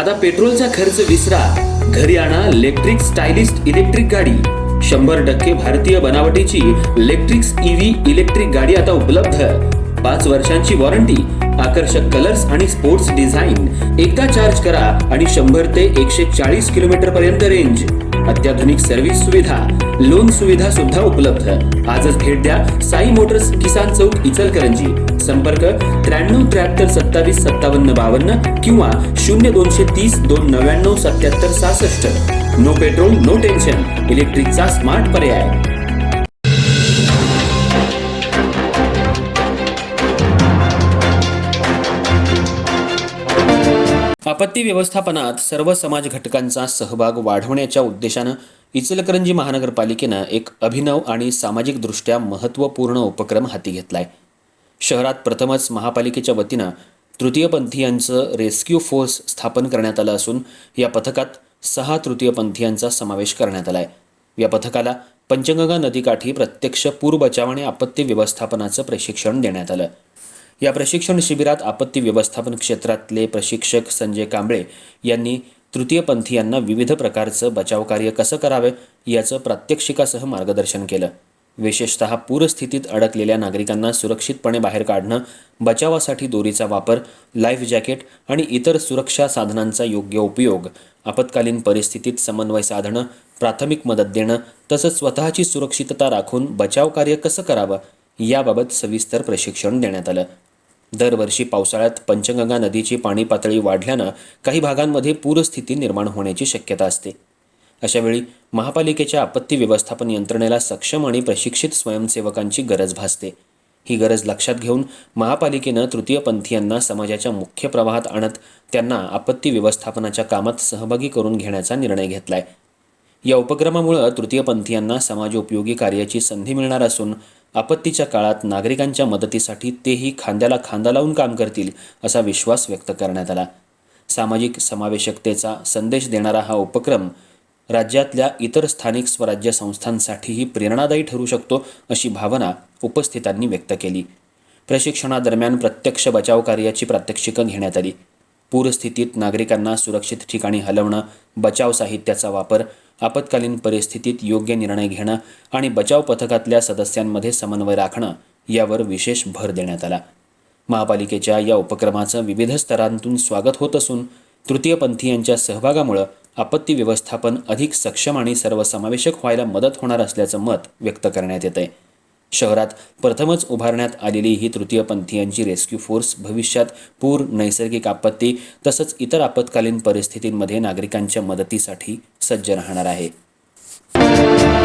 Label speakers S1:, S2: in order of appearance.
S1: आता पेट्रोलचा खर्च विसरा, घरी आणा इलेक्ट्रिक स्टायलिस्ट इलेक्ट्रिक गाडी। 100% भारतीय बनावटीची इलेक्ट्रिक्स ईव्ही इलेक्ट्रिक गाडी आता उपलब्ध। 5 वर्षांची वॉरंटी, आकर्षक कलर्स आणि स्पोर्ट्स डिझाइन। एकदा चार्ज करा आणि 100 ते 140 किलोमीटर पर्यंत रेंज। अत्याधुनिक सर्व्हिस सुविधा, लोन सुविधा सुद्धा उपलब्ध। आजच भेट द्या साई मोटर्स, किसान चौक, इचलकरंजी। संपर्क 93 73 27 57 52 किंवा 0230 299 77 66। नो पेट्रोल नो टेन्शन, इलेक्ट्रिकचा स्मार्ट पर्याय। आपत्ती व्यवस्थापनात सर्व समाज घटकांचा सहभाग वाढवण्याच्या उद्देशानं इचलकरंजी महानगरपालिकेनं एक अभिनव आणि सामाजिकदृष्ट्या महत्त्वपूर्ण उपक्रम हाती घेतलाय। शहरात प्रथमच महापालिकेच्या वतीनं तृतीयपंथीयांचं रेस्क्यू फोर्स स्थापन करण्यात आलं असून या पथकात 6 तृतीयपंथीयांचा समावेश करण्यात आलाय। या पथकाला पंचगंगा नदीकाठी प्रत्यक्ष पूर बचाव आणि आपत्ती व्यवस्थापनाचं प्रशिक्षण देण्यात आलं। या प्रशिक्षण शिबिरात आपत्ती व्यवस्थापन क्षेत्रातले प्रशिक्षक संजय कांबळे यांनी तृतीयपंथीयांना विविध प्रकारचं बचाव कार्य कसं करावे याचं प्रात्यक्षिकासह मार्गदर्शन केलं। विशेषतः पूरस्थितीत अडकलेल्या नागरिकांना सुरक्षितपणे बाहेर काढणं, बचावासाठी दोरीचा वापर, लाईफ जॅकेट आणि इतर सुरक्षा साधनांचा योग्य उपयोग, आपत्कालीन परिस्थितीत समन्वय साधणं, प्राथमिक मदत देणं तसंच स्वतःची सुरक्षितता राखून बचाव कार्य कसं करावं याबाबत सविस्तर प्रशिक्षण देण्यात आलं। दरवर्षी पावसाळ्यात पंचगंगा नदीची पाणी पातळी वाढल्यानं काही भागांमध्ये पूरस्थिती निर्माण होण्याची शक्यता असते। अशावेळी महापालिकेच्या आपत्ती व्यवस्थापन यंत्रणेला सक्षम आणि प्रशिक्षित स्वयंसेवकांची गरज भासते। ही गरज लक्षात घेऊन महापालिकेनं तृतीयपंथीयांना समाजाच्या मुख्य प्रवाहात आणत त्यांना आपत्ती व्यवस्थापनाच्या कामात सहभागी करून घेण्याचा निर्णय घेतलाय। या उपक्रमामुळे तृतीयपंथीयांना समाजोपयोगी कार्याची संधी मिळणार असून आपत्तीच्या काळात नागरिकांच्या मदतीसाठी तेही खांद्याला खांदा लावून काम करतील असा विश्वास व्यक्त करण्यात आला। सामाजिक समावेशकतेचा संदेश देणारा हा उपक्रम राज्यातल्या इतर स्थानिक स्वराज्य संस्थांसाठीही प्रेरणादायी ठरू शकतो अशी भावना उपस्थितांनी व्यक्त केली। प्रशिक्षणादरम्यान प्रत्यक्ष बचाव कार्याची प्रात्यक्षिकं घेण्यात आली। पूरस्थितीत नागरिकांना सुरक्षित ठिकाणी हलवणं, बचाव साहित्याचा वापर, आपत्कालीन परिस्थितीत योग्य निर्णय घेणं आणि बचाव पथकातल्या सदस्यांमध्ये समन्वय राखणं यावर विशेष भर देण्यात आला। महापालिकेच्या या उपक्रमाचं विविध स्तरांतून स्वागत होत असून तृतीयपंथीयांच्या सहभागामुळे आपत्ती व्यवस्थापन अधिक सक्षम आणि सर्वसमावेशक व्हायला मदत होणार असल्याचं मत व्यक्त करण्यात येतंय। शहरात प्रथमच उभारण्यात आलेली ही तृतीयपंथीयांची रेस्क्यू फोर्स भविष्यात पूर, नैसर्गिक आपत्ती तसंच इतर आपत्कालीन परिस्थितींमध्ये नागरिकांच्या मदतीसाठी सज्ज राहणार आहे।